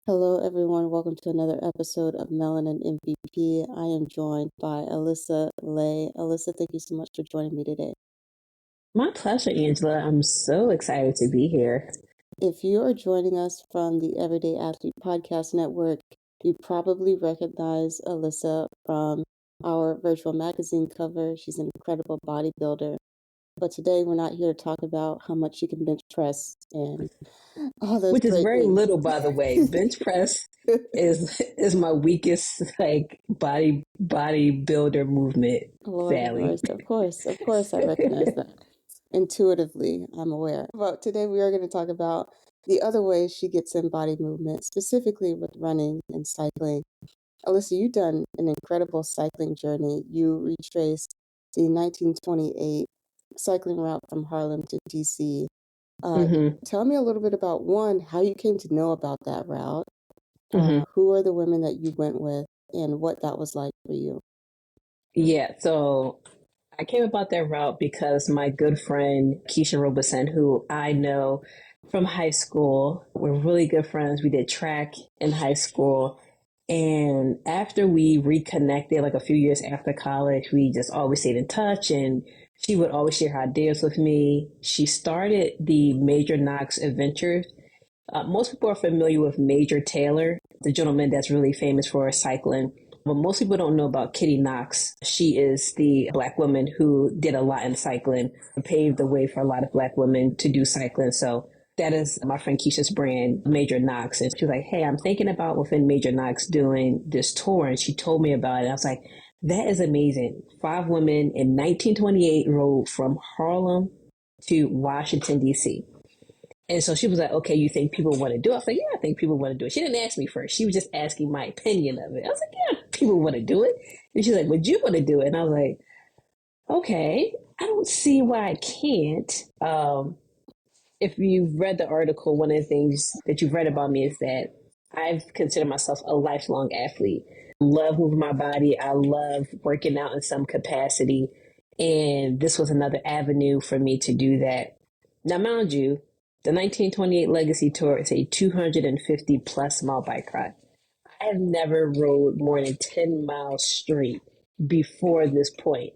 Hello, everyone. Welcome to another episode of Melanin MVP. I am joined by Alyssa Lay. Alyssa, thank you so much for joining me today. My pleasure, Angela. I'm so excited to be here. If you are joining us from the Everyday Athlete Podcast Network, you probably recognize Alyssa from our virtual magazine cover. She's an incredible bodybuilder. But today we're not here to talk about how much she can bench press and all those Which is great very things. little, by the way. Bench press is my weakest bodybuilder movement, Lord have sadly. mercy. Of course, I recognize that. Intuitively, I'm aware. But today we are going to talk about the other ways she gets in body movement, specifically with running and cycling. Alyssa, you've done an incredible cycling journey. You retraced the 1928 cycling route from Harlem to DC. hmm Tell me a little bit about one, how you came to know about that route, hmm who are the women that you went with, and what that was like for you. Yeah, so I came about that route because my good friend Keisha Robeson, who I know from high school, we're really good friends. We did track in high school. And after we reconnected, like a few years after college, we just always stayed in touch. And she would always share her ideas with me. She started the Major Knox Adventures. Most people are familiar with Major Taylor, the gentleman that's really famous for cycling. But most people don't know about Kitty Knox. She is the black woman who did a lot in cycling, paved the way for a lot of black women to do cycling. So that is my friend Keisha's brand, Major Knox. And she was like, hey, I'm thinking about within Major Knox doing this tour. And she told me about it. I was like, that is amazing. 5 women in 1928 rode from Harlem to Washington, D.C. And so she was like, okay, you think people want to do it? I was like, yeah, I think people want to do it. She didn't ask me first. She was just asking my opinion of it. I was like, yeah, people want to do it. And she's like, would you want to do it? And I was like, okay, I don't see why I can't. If you've read the article, one of the things that you've read about me is that I've considered myself a lifelong athlete. Love moving my body. I love working out in some capacity. And this was another avenue for me to do that. Now, mind you, the 1928 Legacy Tour is a 250 plus mile bike ride. I have never rode more than 10 miles straight before this point.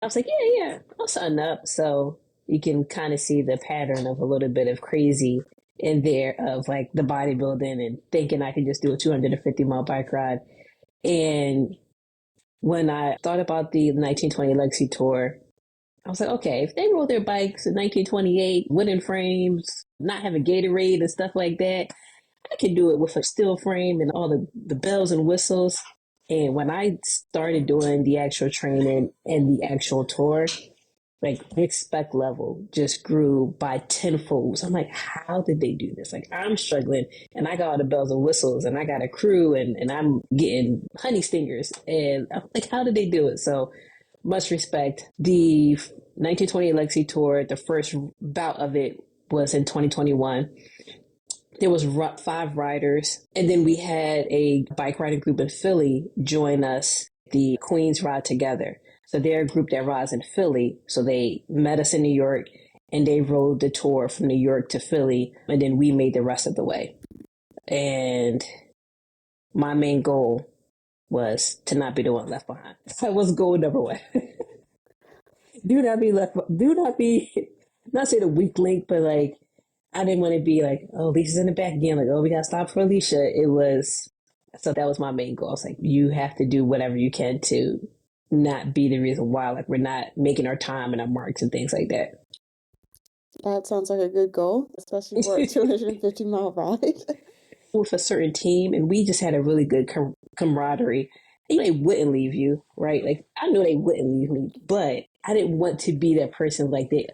I was like, yeah, I'll sign up. So you can kind of see the pattern of a little bit of crazy in there of like the bodybuilding and thinking I could just do a 250-mile bike ride. And when I thought about the 1920 Legacy Tour, I was like, okay, if they rode their bikes in 1928, wooden frames, not having Gatorade and stuff like that, I can do it with a steel frame and all the bells and whistles. And when I started doing the actual training and the actual tour, like the spec level just grew by tenfold. So I'm like, how did they do this? Like I'm struggling and I got all the bells and whistles and I got a crew and I'm getting honey stingers. And I'm like, how did they do it? So much respect. The 1920 Lexi Tour, the first bout of it was in 2021. There was 5 riders, and then we had a bike riding group in Philly join us. The Queens Ride Together. So they're a group that rides in Philly. So they met us in New York, and they rode the tour from New York to Philly, and then we made the rest of the way. And my main goal was to not be the one left behind. That was goal number one. Do not be left. Do not be. Not say the weak link, but like I didn't want to be like, oh, Alicia's in the back again. Like, oh, we gotta stop for Alicia. It was so that was my main goal. It's like you have to do whatever you can to not be the reason why. Like we're not making our time and our marks and things like that. That sounds like a good goal, especially for a 250-mile ride. With a certain team, and we just had a really good camaraderie. They wouldn't leave you, right? Like I knew they wouldn't leave me, but I didn't want to be that person like that.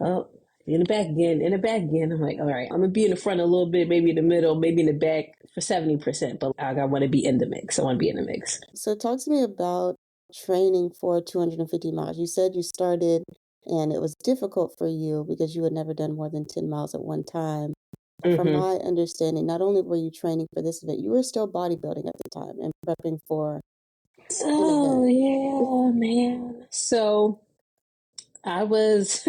Oh, in the back again, in the back again. I'm like, all right, I'm gonna be in the front a little bit, maybe in the middle, maybe in the back for 70%, but I want to be in the mix. I want to be in the mix. So talk to me about training for 250 miles. You said you started and it was difficult for you because you had never done more than 10 miles at one time. From hmm my understanding, not only were you training for this event, you were still bodybuilding at the time and prepping for an Oh event. yeah, man. So I was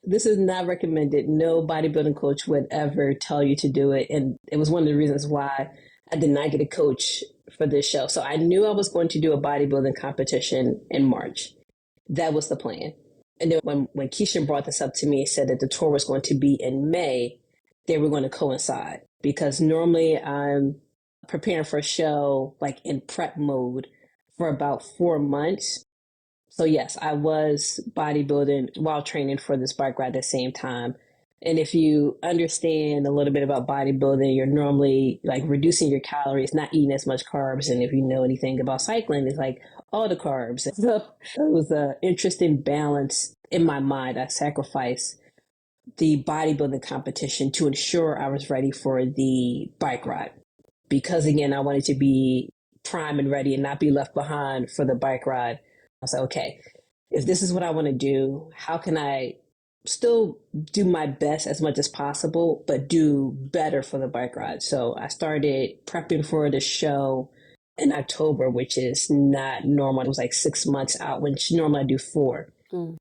this is not recommended. No bodybuilding coach would ever tell you to do it. And it was one of the reasons why I did not get a coach for this show. So I knew I was going to do a bodybuilding competition in March. That was the plan. And then when Keisha brought this up to me and said that the tour was going to be in May, they were going to coincide because normally I'm preparing for a show like in prep mode for about 4 months. So yes, I was bodybuilding while training for this bike ride at the same time. And if you understand a little bit about bodybuilding, you're normally like reducing your calories, not eating as much carbs. And if you know anything about cycling, it's like all the carbs. So it was an interesting balance in my mind. I sacrificed the bodybuilding competition to ensure I was ready for the bike ride. Because again, I wanted to be prime and ready and not be left behind for the bike ride. I was like, okay, if this is what I want to do, how can I still do my best as much as possible, but do better for the bike ride? So I started prepping for the show in October, which is not normal. It was like 6 months out when normally I do 4.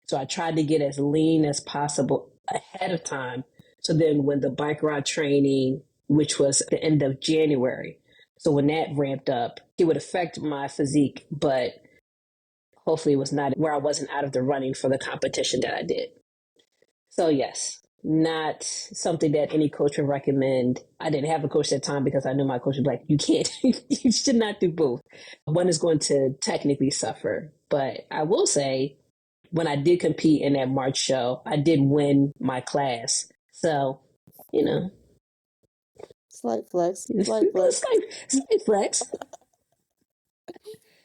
So I tried to get as lean as possible ahead of time. So then when the bike ride training, which was the end of January, so when that ramped up, it would affect my physique, but hopefully it was not where I wasn't out of the running for the competition that I did. So yes, not something that any coach would recommend. I didn't have a coach at the time because I knew my coach would be like, you can't, you should not do both. One is going to technically suffer. But I will say, when I did compete in that March show, I did win my class. So, you know, Slight flex. Slight flex. slight flex.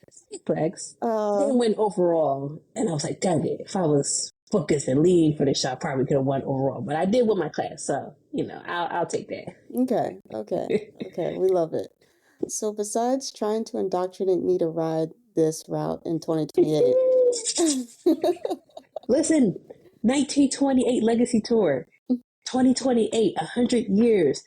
Slight flex. Didn't win overall. And I was like, dang it, if I was focused and lean for this shot, I probably could have won overall. But I did win my class. So, I'll take that. Okay. We love it. So besides trying to indoctrinate me to ride this route in 2028, Listen, 1928 Legacy Tour, 2028, 100 years.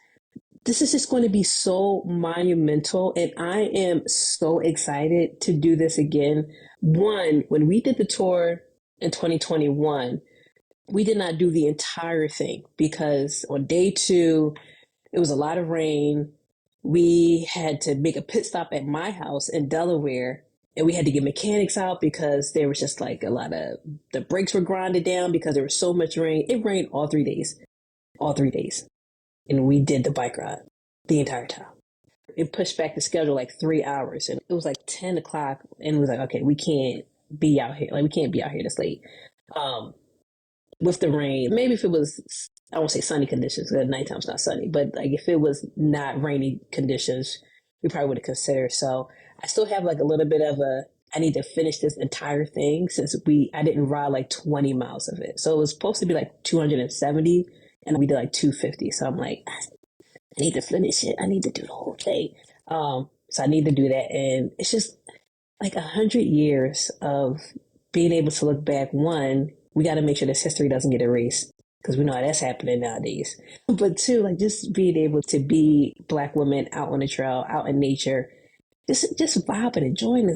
This is just going to be so monumental, and I am so excited to do this again. One, when we did the tour in 2021, we did not do the entire thing because on day 2, it was a lot of rain. We had to make a pit stop at my house in Delaware, and we had to get mechanics out because there was just like a lot of the brakes were grinded down because there was so much rain. It rained all 3 days, and we did the bike ride the entire time. It pushed back the schedule like 3 hours, and it was like 10 o'clock, and it was like, okay, we can't be out here. Like, we can't be out here this late. With the rain, maybe if it was, I won't say sunny conditions, because at nighttime it's not sunny, but like if it was not rainy conditions, we probably would have considered. So I still have like a little bit of I need to finish this entire thing since I didn't ride like 20 miles of it. So it was supposed to be like 270, and we did like 250. So I'm like, I need to finish it. I need to do the whole thing. So I need to do that. And it's just like 100 years of being able to look back. One, we got to make sure this history doesn't get erased because we know how that's happening nowadays. But two, like just being able to be Black women out on the trail, out in nature, just vibing, enjoying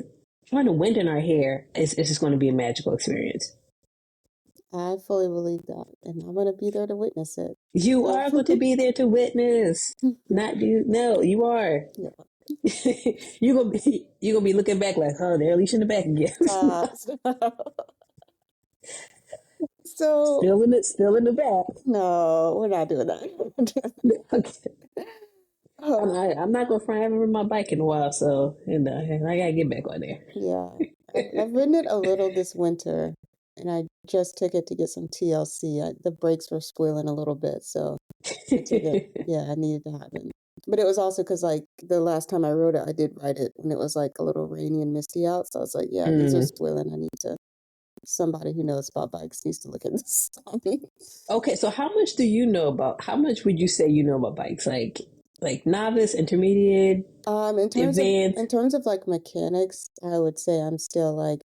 the wind in our hair. It's just going to be a magical experience. I fully believe that, and I'm gonna be there to witness it. You So, are going to be there to witness. Not you. No, you are. yeah. you're gonna be looking back like, oh, they're Alicia in the back again. So Still in the back. no, we're not doing that. Okay. I'm not gonna front. I haven't ridden my bike in a while, so I gotta get back on there. Yeah, I've ridden it a little this winter, and I just took it to get some TLC. The brakes were spoiling a little bit, so I took it. Yeah, I needed to have it. But it was also because like the last time I rode it, I did ride it when it was like a little rainy and misty out. So I was like, yeah, these are spoiling. I need to. Somebody who knows about bikes needs to look at this on me. Okay, so how much do you know about? How much would you say you know about bikes? Like novice, intermediate, advanced? In terms of like mechanics, I would say I'm still like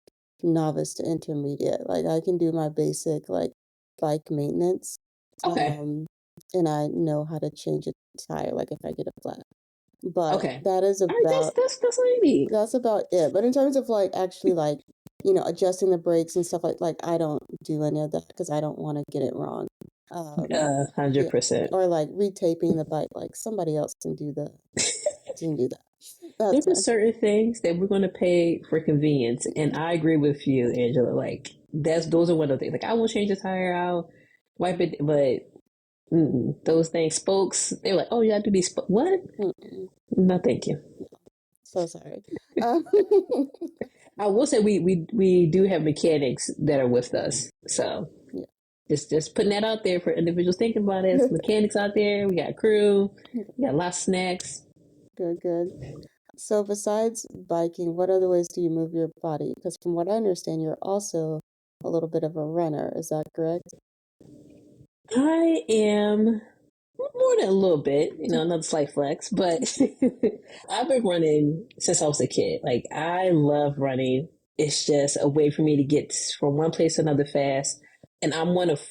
novice to intermediate. Like I can do my basic like bike maintenance. Okay. And I know how to change a tire like if I get a flat. But Okay. that is All right, about that's what I need. that's about it. But in terms of like actually like adjusting the brakes and stuff like I don't do any of that because I don't want to get it wrong. Yeah, 100%. or like retaping the bike, like somebody else can do that. That's There are fine. certain things that we're going to pay for convenience, and I agree with you, Angela. Like those are one of the things. Like I will change the tire out, wipe it, but those things, spokes, they're like, oh, you have to be what? Mm-mm. No, thank you. So sorry. Um, I will say we do have mechanics that are with us, so yeah. just putting that out there for individuals thinking about it. It's mechanics out there. We got crew. We got lots of snacks. Good, good. So besides biking, what other ways do you move your body? Because from what I understand, you're also a little bit of a runner. Is that correct? I am more than a little bit, another slight flex, but I've been running since I was a kid. Like, I love running. It's just a way for me to get from one place to another fast. And I'm one of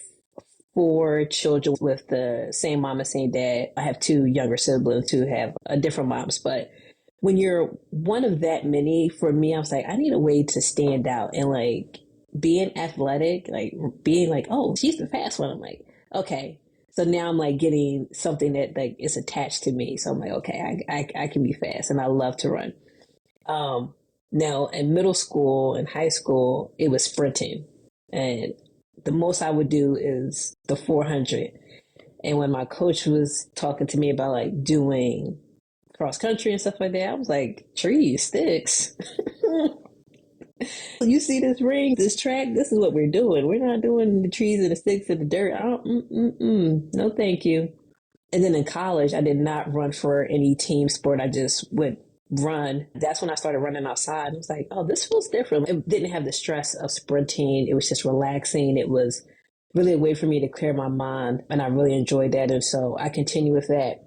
four children with the same mom and same dad. I have two younger siblings who have different moms, but when you're one of that many, for me, I was like, I need a way to stand out and like being athletic, like being like, oh, she's the fast one. I'm like, okay. So now I'm like getting something that like is attached to me. So I'm like, okay, I can be fast and I love to run. Um, Now in middle school and high school, it was sprinting. And the most I would do is the 400. And when my coach was talking to me about like doing cross country and stuff like that, I was like, trees, sticks. You see this ring, this track, this is what we're doing. We're not doing the trees and the sticks and the dirt. I don't, no, thank you. And then in college, I did not run for any team sport. I just would run. That's when I started running outside. I was like, oh, this feels different. It didn't have the stress of sprinting. It was just relaxing. It was really a way for me to clear my mind. And I really enjoyed that. And so I continue with that.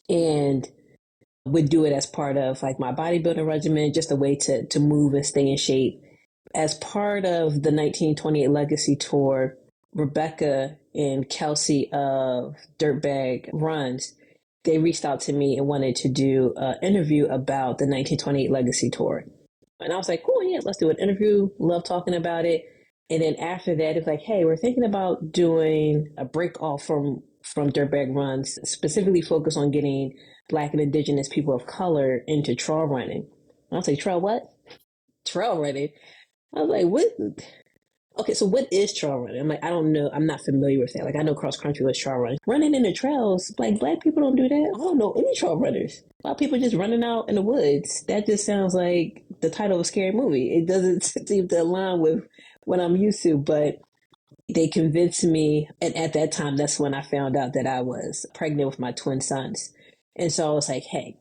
And would do it as part of like my bodybuilding regimen, just a way to move and stay in shape. As part of the 1928 Legacy Tour, Rebecca and Kelsey of Dirtbag Runs, they reached out to me and wanted to do an interview about the 1928 Legacy Tour. And I was like, cool, yeah, let's do an interview. Love talking about it. And then after that, it's like, hey, we're thinking about doing a break off from Dirtbag Runs, specifically focus on getting Black and Indigenous people of color into trail running. I was like, trail what? Trail running. I was like, what? Okay, so what is trail running? I'm like, I don't know. I'm not familiar with that. Like, I know cross country was trail running. Running in the trails, like, Black people don't do that. I don't know any trail runners. A lot of people just running out in the woods. That just sounds like the title of a scary movie. It doesn't seem to align with what I'm used to, but they convinced me. And at that time, that's when I found out that I was pregnant with my twin sons. And so I was like, hey,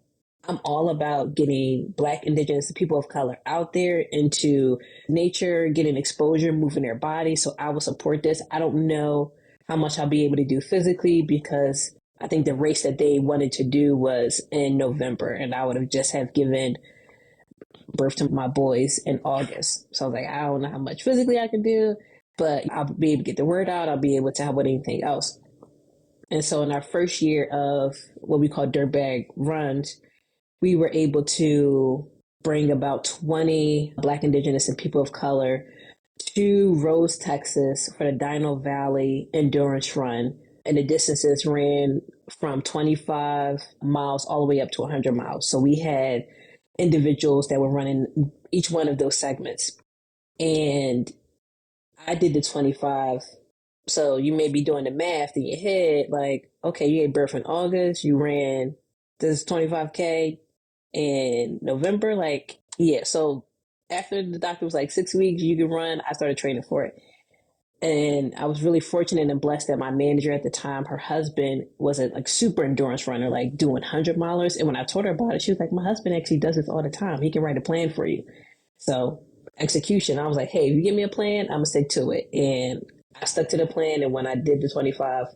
I'm all about getting Black, Indigenous, people of color out there into nature, getting exposure, moving their body. So I will support this. I don't know how much I'll be able to do physically because I think the race that they wanted to do was in November, and I would have just have given birth to my boys in August. So I was like, I don't know how much physically I can do, but I'll be able to get the word out. I'll be able to help with anything else. And so in our first year of what we call Dirtbag Runs, we were able to bring about 20 Black, Indigenous, and people of color to Rose, Texas for the Dino Valley Endurance Run. And the distances ran from 25 miles all the way up to 100 miles. So we had individuals that were running each one of those segments. And I did the 25. So you may be doing the math in your head, like, okay, you gave birth in August, you ran this 25K in November. Like, yeah. So after the doctor was like 6 weeks, you can run, I started training for it. And I was really fortunate and blessed that my manager at the time, her husband was a like super endurance runner, like doing 100 milers. And when I told her about it, she was like, my husband actually does this all the time. He can write a plan for you. So execution, I was like, hey, if you give me a plan, I'm gonna stick to it. And I stuck to the plan. And when I did the 25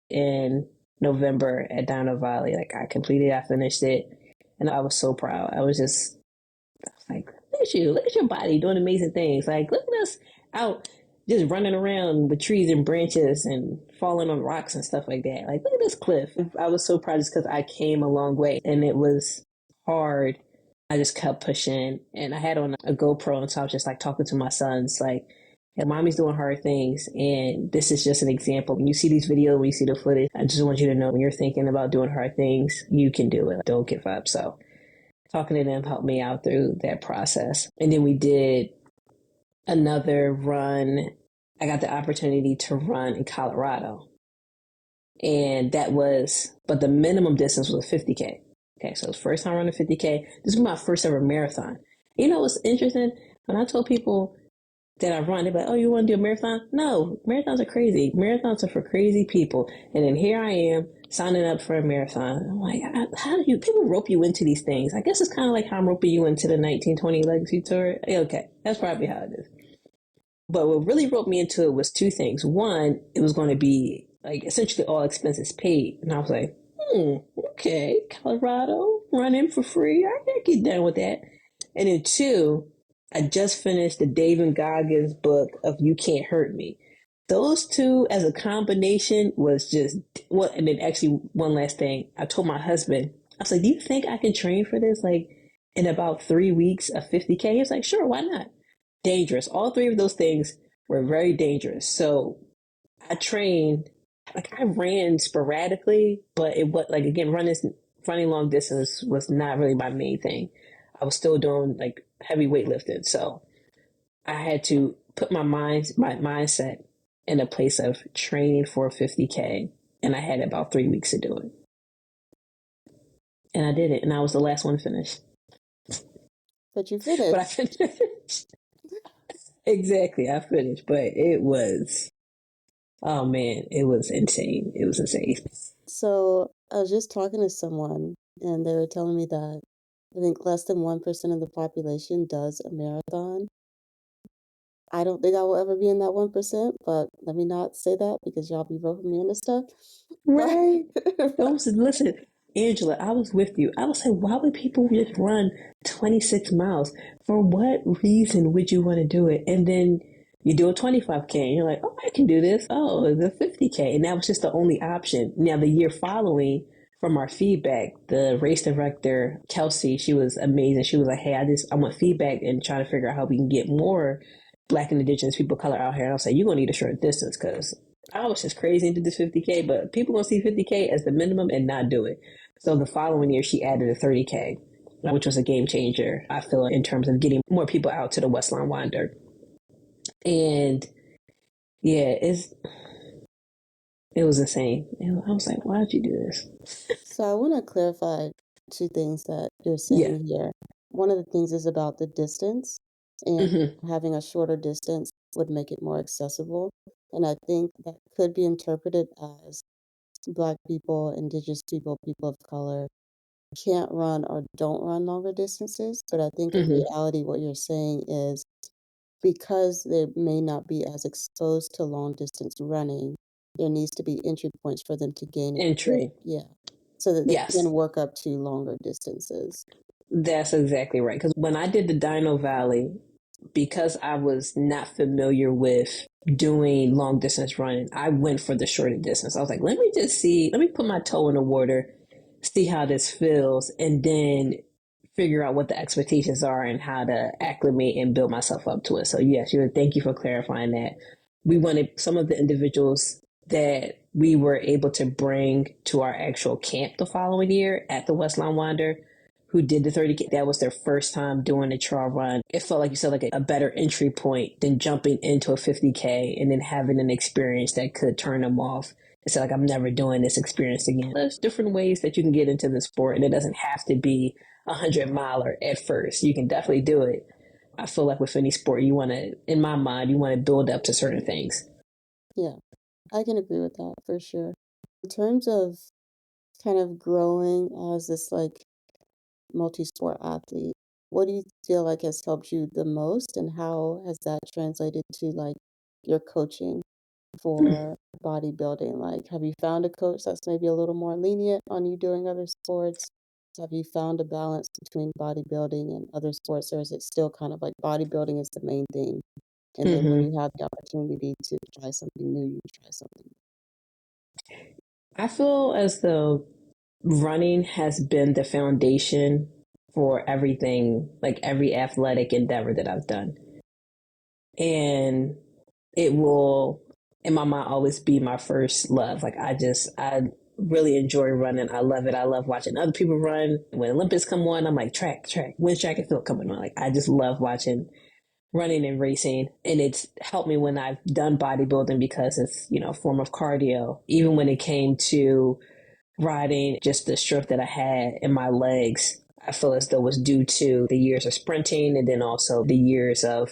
in November at Dino Valley, like I completed, I finished it. And I was so proud. I was like, look at your body doing amazing things. Like, look at us out just running around with trees and branches and falling on rocks and stuff like that. Like, look at this cliff. I was so proud just because I came a long way and it was hard I just kept pushing, and I had on a GoPro, and so I was just like talking to my sons, like, "Hey, mommy's doing hard things, and this is just an example. When you see these videos, when you see the footage, I just want you to know when you're thinking about doing hard things, you can do it. Don't give up." So talking to them helped me out through that process, and then we did another run. I got the opportunity to run in Colorado, and that was, but the minimum distance was 50K. Okay, so it's first time running 50K. This was my first ever marathon. You know what's interesting? When I told people that I run, they're like, "Oh, you want to do a marathon?" No, marathons are crazy. Marathons are for crazy people. And then here I am signing up for a marathon. I'm like, how do you, people rope you into these things? I guess it's kind of like how I'm roping you into the 1920 Legacy Tour. Okay, that's probably how it is. But what really roped me into it was two things. One, it was going to be like essentially all expenses paid. And I was like, okay, Colorado, running for free. I can get down with that. And then two, I just finished the David Goggins book of You Can't Hurt Me. Those two as a combination was just what. And then actually, one last thing, I told my husband, I was like, "Do you think I can train for this like in about 3 weeks of 50K?" He was like, "Sure, why not?" Dangerous. All three of those things were very dangerous. So I trained, like I ran sporadically, but it was like again running long distance was not really my main thing. I was still doing like heavy weightlifting, so I had to put my mindset in a place of training for 50K, and I had about 3 weeks to do it, and I did it, and I was the last one to finish. But you But I finished. finished. Exactly, I finished, but it was, oh man, it was insane. It was insane. So I was just talking to someone, and they were telling me that I think less than 1% of the population does a marathon. I don't think I will ever be in that 1%, but let me not say that because y'all be roping me into stuff. But Right. Don't listen, Angela. I was with you. I was like, why would people just run 26 miles? For what reason would you want to do it? And then you do a 25K, and you're like, oh, I can do this. Oh, the 50K, and that was just the only option. Now the year following, from our feedback, the race director Kelsey, she was amazing. She was like, hey, I want feedback and trying to figure out how we can get more Black and Indigenous people of color out here. And I was like, you're gonna need a short distance because I was just crazy into this 50K, but people gonna see 50K as the minimum and not do it. So the following year, she added a 30K, which was a game changer, I feel, in terms of getting more people out to the Westline Wander. And yeah, it was insane. And I was like, why did you do this? so I want to clarify two things that you're Yeah. saying here. One of the things is about the distance, and Mm-hmm. having a shorter distance would make it more accessible. And I think that could be interpreted as Black people, Indigenous people, people of color can't run or don't run longer distances. But I think in Mm-hmm. reality, what you're saying is because they may not be as exposed to long distance running, there needs to be entry points for them to gain Entry. yeah, so that they Yes. can work up to longer distances. That's exactly right. Because when I did the Dino Valley, because I was not familiar with doing long distance running, I went for the shorter distance. I was like, let me just see, let me put my toe in the water, see how this feels, and then figure out what the expectations are and how to acclimate and build myself up to it. So yes, you thank you for clarifying that. We wanted some of the individuals that we were able to bring to our actual camp the following year at the Westline Wander who did the 30K. That was their first time doing a trail run. It felt like you said, like a better entry point than jumping into a 50K and then having an experience that could turn them off. It's like, I'm never doing this experience again. There's different ways that you can get into the sport, and it doesn't have to be 100 miler at first. You can definitely do it. I feel like with any sport, you want to, in my mind, you want to build up to certain things. Yeah, I can agree with that for sure. In terms of kind of growing as this like multi-sport athlete, what do you feel like has helped you the most, and how has that translated to like your coaching for bodybuilding? Like, have you found a coach that's maybe a little more lenient on you doing other sports? Have you found a balance between bodybuilding and other sports, or is it still kind of like bodybuilding is the main thing? And then when Mm-hmm. you have the opportunity to try something new, you try something I feel as though running has been the foundation for everything, like every athletic endeavor that I've done. And it will, in my mind, always be my first love. I really enjoy running. I love it. I love watching other people run. When Olympics come on, I'm like, track. When's track and field coming on? Like, I just love watching running and racing. And it's helped me when I've done bodybuilding because it's, a form of cardio. Even when it came to riding, just the strength that I had in my legs, I feel as though was due to the years of sprinting and then also the years of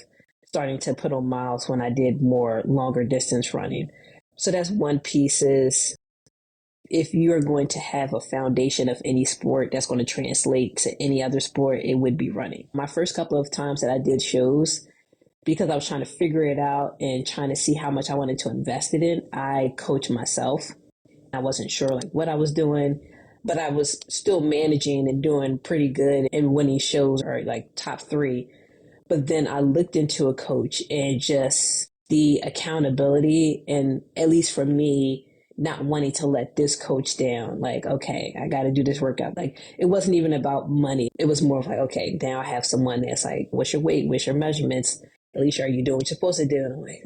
starting to put on miles when I did more longer distance running. So that's one piece is if you're going to have a foundation of any sport that's going to translate to any other sport, it would be running. My first couple of times that I did shows, because I was trying to figure it out and trying to see how much I wanted to invest it in, I coached myself. I wasn't sure like what I was doing, but I was still managing and doing pretty good and winning shows or like top three. But then I looked into a coach and just the accountability and at least for me, not wanting to let this coach down. Like, okay, I got to do this workout. Like, it wasn't even about money. It was more of like, okay, now I have someone that's like, what's your weight? What's your measurements? Alicia, are you doing what you're supposed to do? And I'm like,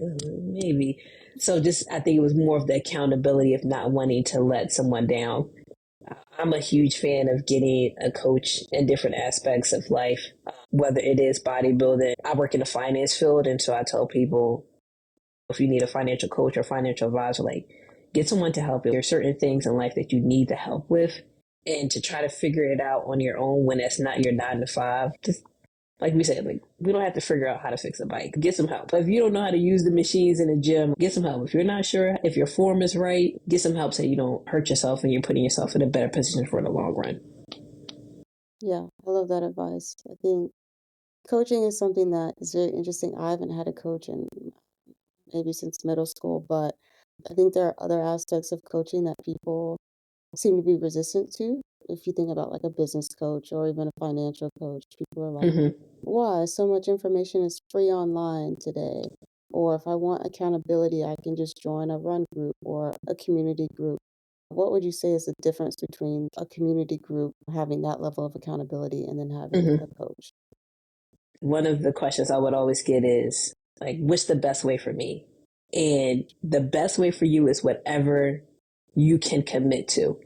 maybe. So just, I think it was more of the accountability of not wanting to let someone down. I'm a huge fan of getting a coach in different aspects of life, whether it is bodybuilding. I work in the finance field, and so I tell people if you need a financial coach or financial advisor, like get someone to help you. There are certain things in life that you need the help with, and to try to figure it out on your own when that's not your 9 to 5. Just like we said, like we don't have to figure out how to fix a bike. Get some help. If you don't know how to use the machines in the gym, get some help. If you're not sure if your form is right, get some help so you don't hurt yourself and you're putting yourself in a better position for the long run. Yeah, I love that advice. I think coaching is something that is very interesting. I haven't had a coach in maybe since middle school, but I think there are other aspects of coaching that people seem to be resistant to. If you think about like a business coach or even a financial coach, people are like, Mm-hmm. why? So much information is free online today. Or if I want accountability, I can just join a run group or a community group. What would you say is the difference between a community group having that level of accountability and then having Mm-hmm. a coach? One of the questions I would always get is like, what's the best way for me? And the best way for you is whatever you can commit to.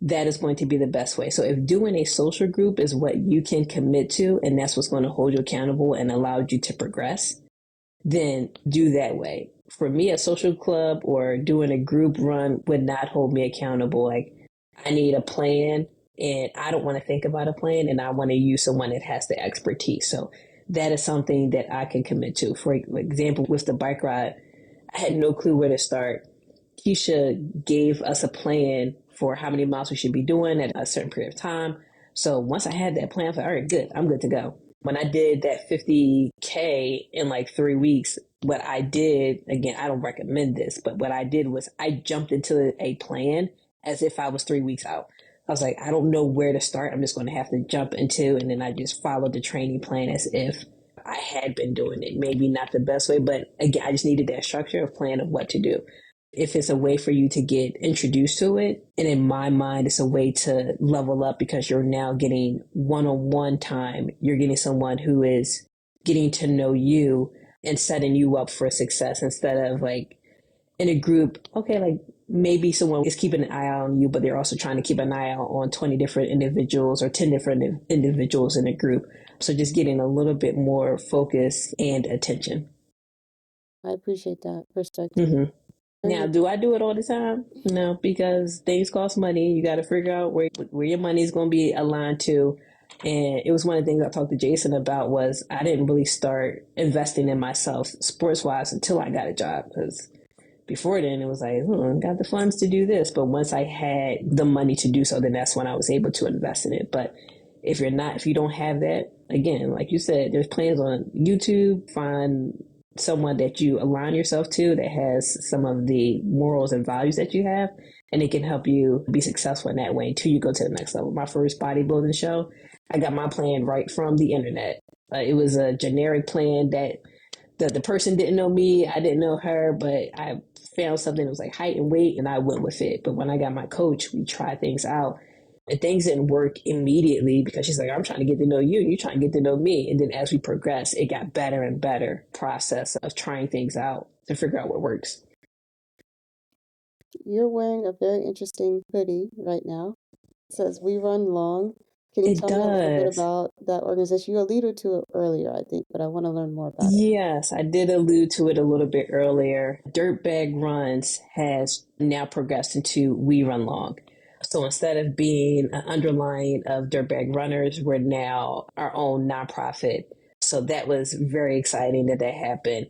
That is going to be the best way. So if doing a social group is what you can commit to, and that's what's going to hold you accountable and allow you to progress, then do that way. For me, a social club or doing a group run would not hold me accountable. Like, I need a plan and I don't want to think about a plan and I want to use someone that has the expertise. So that is something that I can commit to. For example, with the bike ride, I had no clue where to start. Keisha gave us a plan for how many miles we should be doing at a certain period of time. So once I had that plan, I was like, all right, good, I'm good to go. When I did that 50K in like 3 weeks, what I did, again, I don't recommend this, but what I did was I jumped into a plan as if I was 3 weeks out. I was like, I don't know where to start. I'm just going to have to jump into, and then I just followed the training plan as if I had been doing it. Maybe not the best way, but again, I just needed that structure of plan of what to do. If it's a way for you to get introduced to it, and in my mind, it's a way to level up because you're now getting one-on-one time. You're getting someone who is getting to know you and setting you up for success instead of like in a group, okay, like maybe someone is keeping an eye on you, but they're also trying to keep an eye out on 20 different individuals or 10 different individuals in a group. So just getting a little bit more focus and attention. I appreciate that perspective. Mm-hmm. Now, do I do it all the time? No, because things cost money. You got to figure out where your money is going to be aligned to. And it was one of the things I talked to Jason about was I didn't really start investing in myself sports wise until I got a job. Because before then it was like, got the funds to do this. But once I had the money to do so, then that's when I was able to invest in it. But if you don't have that, again, like you said, there's plans on YouTube. Find someone that you align yourself to that has some of the morals and values that you have, and it can help you be successful in that way until you go to the next level. My first bodybuilding show, I got my plan right from the internet. It was a generic plan that the person didn't know me, I didn't know her, but I found something that was like height and weight, and I went with it. But when I got my coach, we tried things out. And things didn't work immediately because she's like, I'm trying to get to know you, you're trying to get to know me. And then as we progressed, it got better and better process of trying things out to figure out what works. You're wearing a very interesting hoodie right now. It says "We Run Long." Can you It tell me a little bit does. about that organization? You alluded to it earlier, I think, but I want to learn more about it. Yes, I did allude to it a little bit earlier. Dirtbag Runs has now progressed into We Run Long. So instead of being an underlying of Dirtbag Runners, we're now our own nonprofit. So that was very exciting that that happened.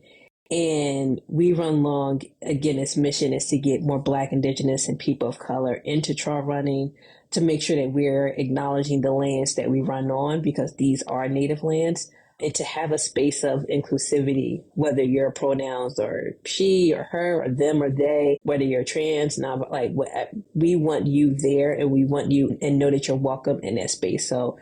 And We Run Long, again, its mission is to get more Black, Indigenous, and people of color into trail running to make sure that we're acknowledging the lands that we run on because these are native lands and to have a space of inclusivity, whether your pronouns are she or her or them or they, whether you're trans, not like what we want you there and we want you and know that you're welcome in that space. So,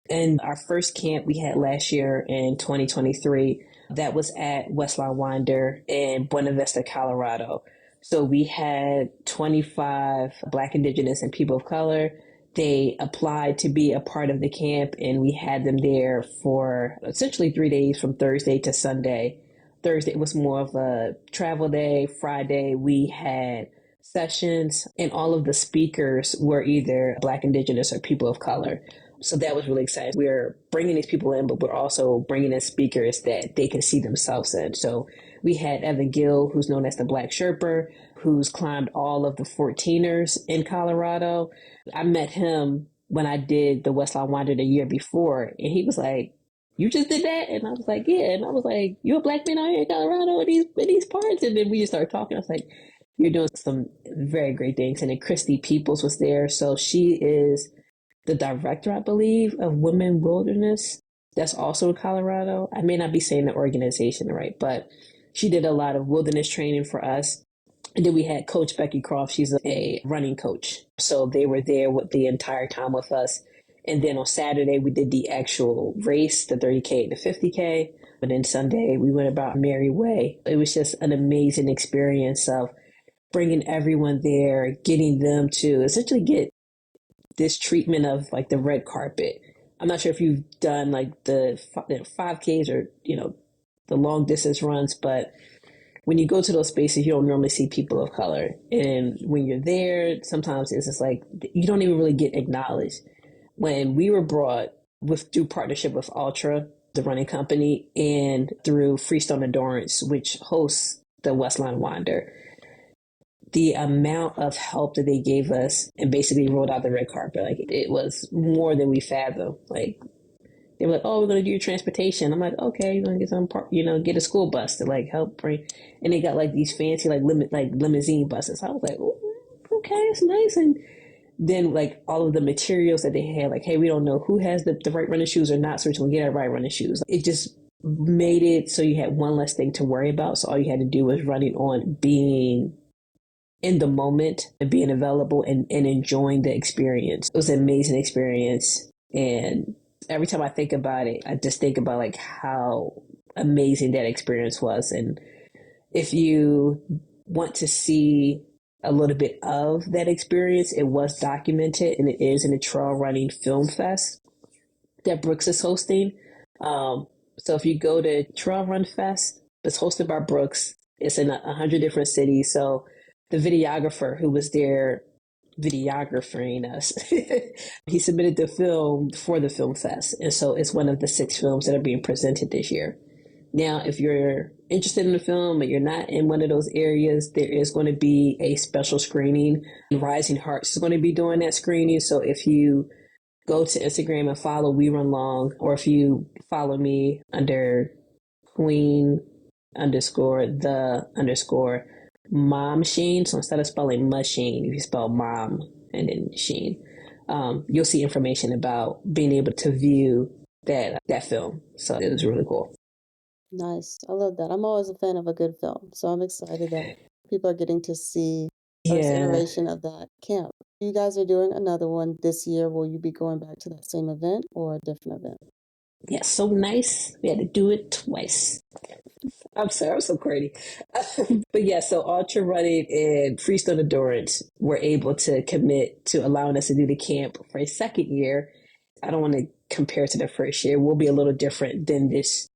and our first camp we had last year in 2023, that was at Westlawn Winder in Buena Vista, Colorado. So we had 25 Black, Indigenous, and people of color. They applied to be a part of the camp, and we had them there for essentially 3 days from Thursday to Sunday. Thursday was more of a travel day. Friday, we had sessions, and all of the speakers were either Black, Indigenous, or people of color. So that was really exciting. We're bringing these people in, but we're also bringing in speakers that they can see themselves in. So we had Evan Gill, who's known as the Black Sherpa, who's climbed all of the 14ers in Colorado. I met him when I did the Westlawn Wander the year before, and he was like, "You just did that?" And I was like, "Yeah." And I was like, "You a Black man out here in Colorado in these parts?" And then we just started talking. I was like, "You're doing some very great things." And then Christy Peoples was there, so she is the director, I believe, of Women Wilderness. That's also in Colorado. I may not be saying the organization right, but she did a lot of wilderness training for us. And then we had Coach Becky Croft. She's a running coach. So they were there with the entire time with us. And then on Saturday, we did the actual race, the 30K and the 50K. But then Sunday, we went about merry way. It was just an amazing experience of bringing everyone there, getting them to essentially get this treatment of like the red carpet. I'm not sure if you've done like the 5Ks or, the long distance runs, but when you go to those spaces, you don't normally see people of color. And when you're there, sometimes it's just like you don't even really get acknowledged. When we were brought with through partnership with Ultra, the running company, and through Freestone Endurance, which hosts the Westlawn Wander, the amount of help that they gave us and basically rolled out the red carpet, like it was more than we fathomed. Like they were like, "Oh, we're gonna do your transportation." I'm like, "Okay, you're gonna get get a school bus to like help bring," and they got like these fancy like limousine buses. I was like, "Oh, okay, it's nice." And then like all of the materials that they had, like, "Hey, we don't know who has the right running shoes or not, so we're just gonna get our right running shoes." It just made it so you had one less thing to worry about. So all you had to do was running on being in the moment and being available and enjoying the experience. It was an amazing experience. And every time I think about it, I just think about like how amazing that experience was. And if you want to see a little bit of that experience, it was documented and it is in the Trail Running Film Fest that Brooks is hosting. So if you go to Trail Run Fest, it's hosted by Brooks. It's in 100 different cities. So the videographer who was there videographing us, he submitted the film for the film fest. And so it's one of the 6 films that are being presented this year. Now, if you're interested in the film and you're not in one of those areas, there is going to be a special screening. Rising Hearts is going to be doing that screening. So if you go to Instagram and follow We Run Long, or if you follow me under Queen underscore the underscore Mom Sheen. So instead of spelling machine, if you spell mom and then Sheen, you'll see information about being able to view that film. So it was really cool. Nice. I love that. I'm always a fan of a good film, so I'm excited that people are getting to see first Yeah. iteration of that camp. You guys are doing another one this year. Will you be going back to that same event or a different event? Yeah, so nice. We had to do it twice. I'm sorry, I'm so corny. But yeah, so ultra running and freestyle endurance were able to commit to allowing us to do the camp for a second year. I don't want to compare to the first year. We'll be a little different than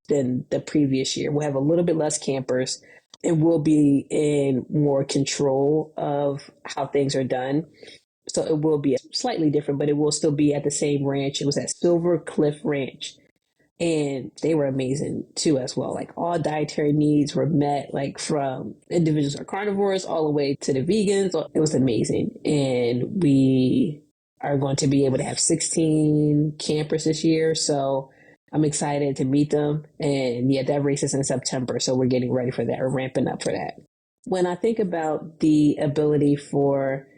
the previous year. We'll have a little bit less campers and we'll be in more control of how things are done. So it will be slightly different, but it will still be at the same ranch. It was at Silver Cliff Ranch, and they were amazing too as well. Like all dietary needs were met, like from individuals who are carnivores all the way to the vegans. It was amazing, and we are going to be able to have 16 campers this year, so I'm excited to meet them. And yeah, that race is in September, so we're getting ready for that. We're ramping up for that. When I think about the ability for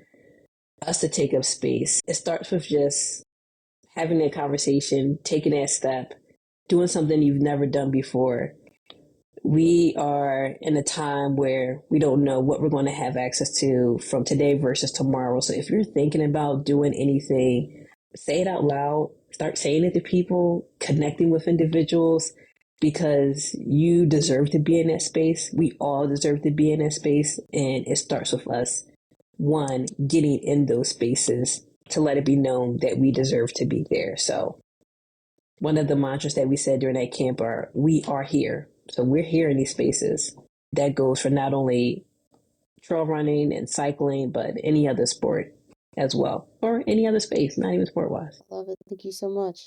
us to take up space, it starts with just having that conversation, taking that step, doing something you've never done before. We are in a time where we don't know what we're going to have access to from today versus tomorrow. So if you're thinking about doing anything, say it out loud, start saying it to people, connecting with individuals, because you deserve to be in that space. We all deserve to be in that space. And it starts with us, one, getting in those spaces to let it be known that we deserve to be there. So one of the mantras that we said during that camp are, we are here. So we're here in these spaces. That goes for not only trail running and cycling, but any other sport as well, or any other space, not even sport wise. I love it. Thank you so much.